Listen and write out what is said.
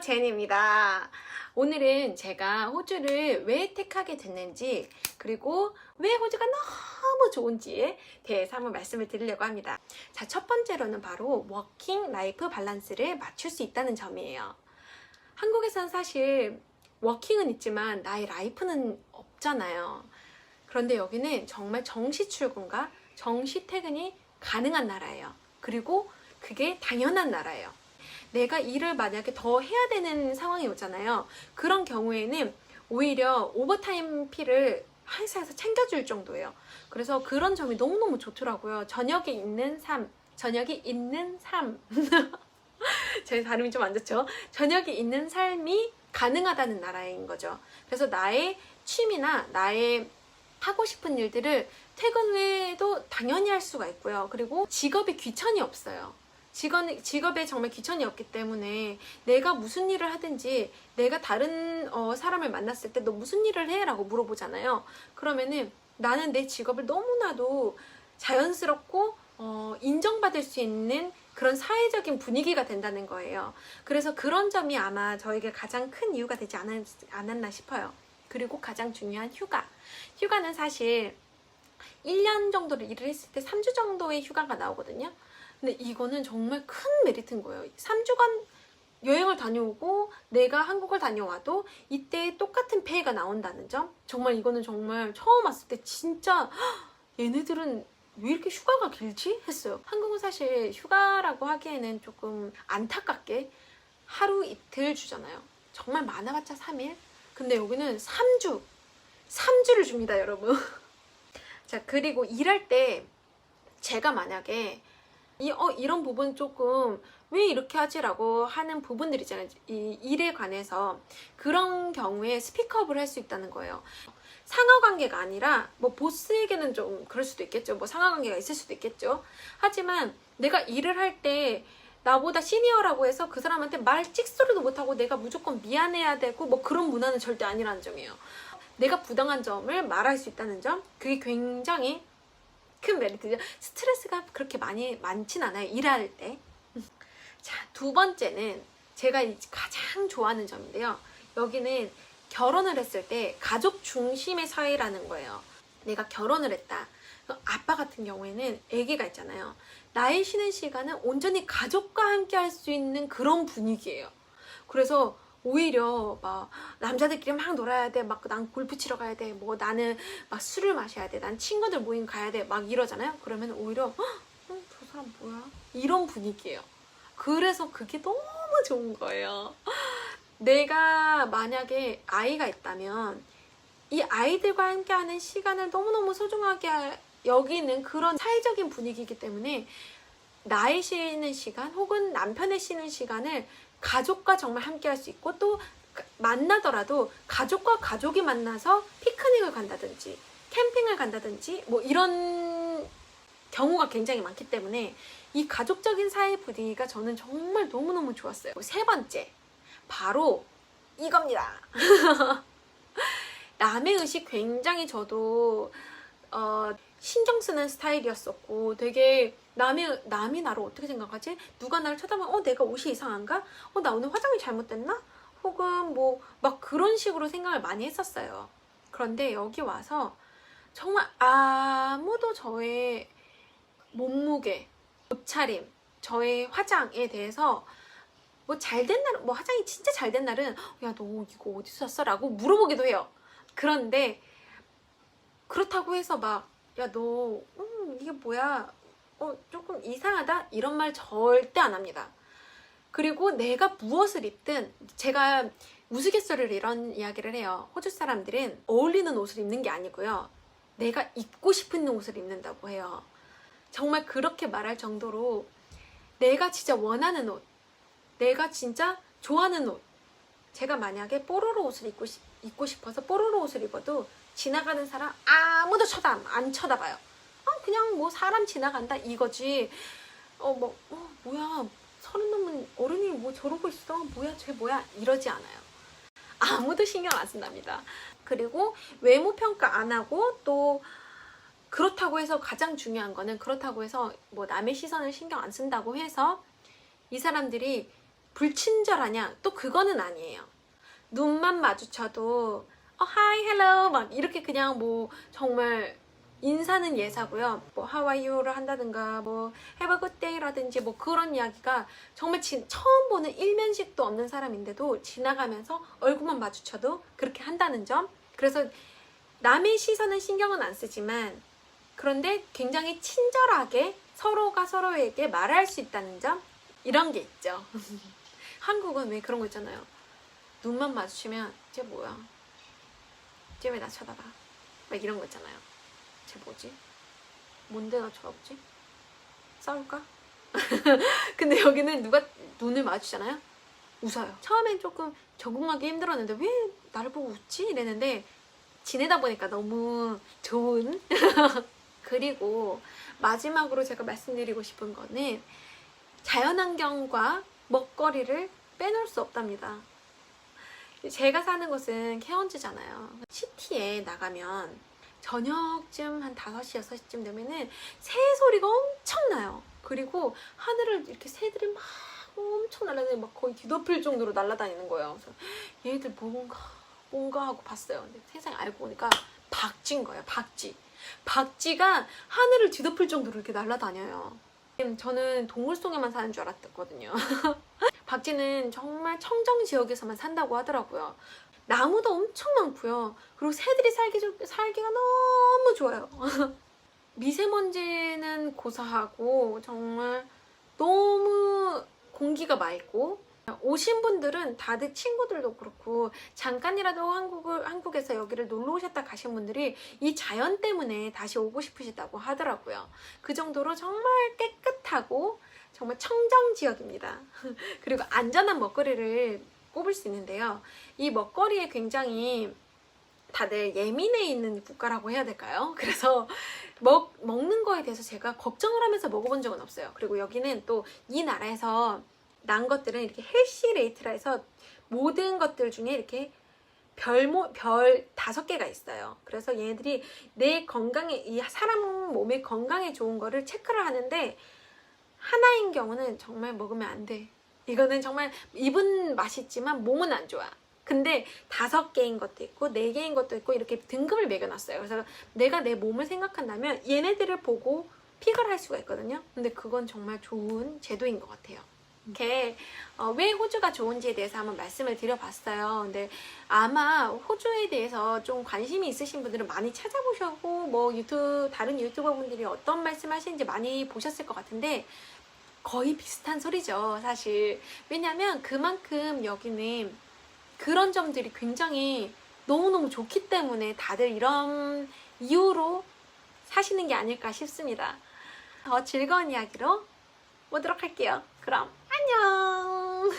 제니입니다. 오늘은 제가 호주를 왜 택하게 됐는지, 그리고 왜 호주가 너무 좋은지에 대해서 한번 말씀을 드리려고 합니다. 자, 첫 번째로는 바로 워킹 라이프 밸런스를 맞출 수 있다는 점이에요. 한국에서는 사실 워킹은 있지만 나의 라이프는 없잖아요. 그런데 여기는 정말 정시 출근과 정시 퇴근이 가능한 나라예요. 그리고 그게 당연한 나라예요. 내가 일을 만약에 더 해야 되는 상황이 오잖아요. 그런 경우에는 오히려 오버타임 피를 회사에서 챙겨줄 정도예요. 그래서 그런 점이 너무너무 좋더라고요. 저녁이 있는 삶. 제 발음이 좀 안 좋죠? 저녁이 있는 삶이 가능하다는 나라인 거죠. 그래서 나의 취미나 나의 하고 싶은 일들을 퇴근 후에도 당연히 할 수가 있고요. 그리고 직업에 귀천이 없어요. 직업에 정말 귀천이 없기 때문에 내가 무슨 일을 하든지, 내가 다른 사람을 만났을 때 너 무슨 일을 해? 라고 물어보잖아요. 그러면은 나는 내 직업을 너무나도 자연스럽고 인정받을 수 있는 그런 사회적인 분위기가 된다는 거예요. 그래서 그런 점이 아마 저에게 가장 큰 이유가 되지 않았나 싶어요. 그리고 가장 중요한 휴가. 휴가는 사실 1년 정도를 일을 했을 때 3주 정도의 휴가가 나오거든요. 근데 이거는 정말 큰 메리트인 거예요. 3주간 여행을 다녀오고 내가 한국을 다녀와도 이때 똑같은 페이가 나온다는 점. 정말 이거는 정말 처음 왔을 때 진짜 얘네들은 왜 이렇게 휴가가 길지? 했어요. 한국은 사실 휴가라고 하기에는 조금 안타깝게 하루 이틀 주잖아요. 정말 많아봤자 3일? 근데 여기는 3주를 줍니다, 여러분. 자, 그리고 일할 때 제가 만약에 이런 부분 조금 왜 이렇게 하지라고 하는 부분들 있잖아요. 이 일에 관해서 그런 경우에 스피크업을 할 수 있다는 거예요. 상하관계가 아니라 뭐 보스에게는 좀 그럴 수도 있겠죠. 뭐 상하관계가 있을 수도 있겠죠. 하지만 내가 일을 할 때 나보다 시니어라고 해서 그 사람한테 말 찍소리도 못하고 내가 무조건 미안해야 되고 뭐 그런 문화는 절대 아니라는 점이에요. 내가 부당한 점을 말할 수 있다는 점, 그게 굉장히 큰 메리트죠. 스트레스가 그렇게 많진 않아요, 일할 때. 자, 두 번째는 제가 가장 좋아하는 점인데요. 여기는 결혼을 했을 때 가족 중심의 사회라는 거예요. 내가 결혼을 했다. 아빠 같은 경우에는 아기가 있잖아요. 나의 쉬는 시간은 온전히 가족과 함께 할 수 있는 그런 분위기예요. 그래서 오히려 막 남자들끼리 막 놀아야 돼. 막 난 골프 치러 가야 돼. 뭐 나는 막 술을 마셔야 돼. 난 친구들 모임 가야 돼. 막 이러잖아요. 그러면 오히려 저 사람 뭐야? 이런 분위기예요. 그래서 그게 너무 좋은 거예요. 내가 만약에 아이가 있다면 이 아이들과 함께하는 시간을 너무너무 소중하게 여기는 그런 사회적인 분위기이기 때문에 나의 쉬는 시간 혹은 남편의 쉬는 시간을 가족과 정말 함께 할 수 있고, 또 만나더라도 가족과 가족이 만나서 피크닉을 간다든지 캠핑을 간다든지 뭐 이런 경우가 굉장히 많기 때문에 이 가족적인 사회 분위기가 저는 정말 너무너무 좋았어요. 세 번째, 바로 이겁니다. 남의 의식 굉장히 저도 신경 쓰는 스타일이었었고, 되게 남이 나를 어떻게 생각하지? 누가 나를 쳐다보면 내가 옷이 이상한가? 나 오늘 화장이 잘못됐나? 혹은 뭐 막 그런 식으로 생각을 많이 했었어요. 그런데 여기 와서 정말 아무도 저의 몸무게, 옷차림, 저의 화장에 대해서 뭐 잘된 날, 뭐 화장이 진짜 잘된 날은 야, 너 이거 어디서 샀어? 라고 물어보기도 해요. 그런데 그렇다고 해서 막 야, 너 이게 뭐야? 조금 이상하다? 이런 말 절대 안 합니다. 그리고 내가 무엇을 입든, 제가 우스갯소리로 이런 이야기를 해요. 호주 사람들은 어울리는 옷을 입는 게 아니고요, 내가 입고 싶은 옷을 입는다고 해요. 정말 그렇게 말할 정도로 내가 진짜 원하는 옷, 내가 진짜 좋아하는 옷, 제가 만약에 뽀로로 옷을 입고 싶어서 뽀로로 옷을 입어도 지나가는 사람 아무도 안 쳐다봐요. 그냥 뭐 사람 지나간다 이거지. 뭐야, 30 넘은 어른이 뭐 저러고 있어, 뭐야 쟤 뭐야, 이러지 않아요. 아무도 신경 안 쓴답니다. 그리고 외모 평가 안 하고, 또 그렇다고 해서 가장 중요한 거는, 그렇다고 해서 뭐 남의 시선을 신경 안 쓴다고 해서 이 사람들이 불친절하냐? 또 그거는 아니에요. 눈만 마주쳐도 hi, hello 막 이렇게 그냥 뭐 정말 인사는 예사고요. 뭐 how are you를 한다든가 뭐 have a good day라든지 뭐 그런 이야기가 정말 처음 보는 일면식도 없는 사람인데도 지나가면서 얼굴만 마주쳐도 그렇게 한다는 점. 그래서 남의 시선은 신경은 안 쓰지만 그런데 굉장히 친절하게 서로가 서로에게 말할 수 있다는 점, 이런 게 있죠. 한국은 왜 그런 거 있잖아요. 눈만 마주치면 쟤 뭐야? 쟤 왜 나 쳐다봐? 막 이런 거 있잖아요. 쟤 뭐지? 뭔데 나 쳐다보지? 싸울까? 근데 여기는 누가 눈을 마주치잖아요? 웃어요. 처음엔 조금 적응하기 힘들었는데 왜 나를 보고 웃지? 이랬는데 지내다 보니까 너무 좋은. 그리고 마지막으로 제가 말씀드리고 싶은 거는 자연환경과 먹거리를 빼놓을 수 없답니다. 제가 사는 곳은 케언즈잖아요. 시티에 나가면 저녁쯤 한 5시, 6시쯤 되면은 새 소리가 엄청 나요. 그리고 하늘을 이렇게 새들이 막 엄청 날아다니고 막 거의 뒤덮일 정도로 날아다니는 거예요. 그래서 얘들 뭔가 하고 봤어요. 근데 세상에 알고 보니까 박쥐인 거예요. 박쥐가 하늘을 뒤덮을 정도로 이렇게 날아다녀요. 저는 동물속에만 사는 줄 알았거든요. 박쥐는 정말 청정 지역에서만 산다고 하더라고요. 나무도 엄청 많고요. 그리고 새들이 살기가 너무 좋아요. 미세먼지는 고사하고 정말 너무 공기가 맑고, 오신 분들은 다들 친구들도 그렇고 잠깐이라도 한국에서 여기를 놀러 오셨다 가신 분들이 이 자연 때문에 다시 오고 싶으시다고 하더라고요. 그 정도로 정말 깨끗하고 정말 청정 지역입니다. 그리고 안전한 먹거리를 꼽을 수 있는데요. 이 먹거리에 굉장히 다들 예민해 있는 국가라고 해야 될까요? 그래서 먹는 거에 대해서 제가 걱정을 하면서 먹어본 적은 없어요. 그리고 여기는 또 이 나라에서 난 것들은 이렇게 헬시 레이트라 해서 모든 것들 중에 이렇게 별 5개가 있어요. 그래서 얘네들이 내 건강에, 이 사람 몸의 건강에 좋은 거를 체크를 하는데 하나인 경우는 정말 먹으면 안 돼. 이거는 정말 입은 맛있지만 몸은 안 좋아. 근데 5개인 것도 있고 4개인 것도 있고 이렇게 등급을 매겨놨어요. 그래서 내가 내 몸을 생각한다면 얘네들을 보고 픽을 할 수가 있거든요. 근데 그건 정말 좋은 제도인 것 같아요. 이렇게 왜 호주가 좋은지에 대해서 한번 말씀을 드려봤어요. 근데 아마 호주에 대해서 좀 관심이 있으신 분들은 많이 찾아보셨고 뭐 다른 유튜버 분들이 어떤 말씀 하시는지 많이 보셨을 것 같은데 거의 비슷한 소리죠, 사실. 왜냐면 그만큼 여기는 그런 점들이 굉장히 너무너무 좋기 때문에 다들 이런 이유로 사시는 게 아닐까 싶습니다. 더 즐거운 이야기로 오도록 할게요. 그럼 안녕.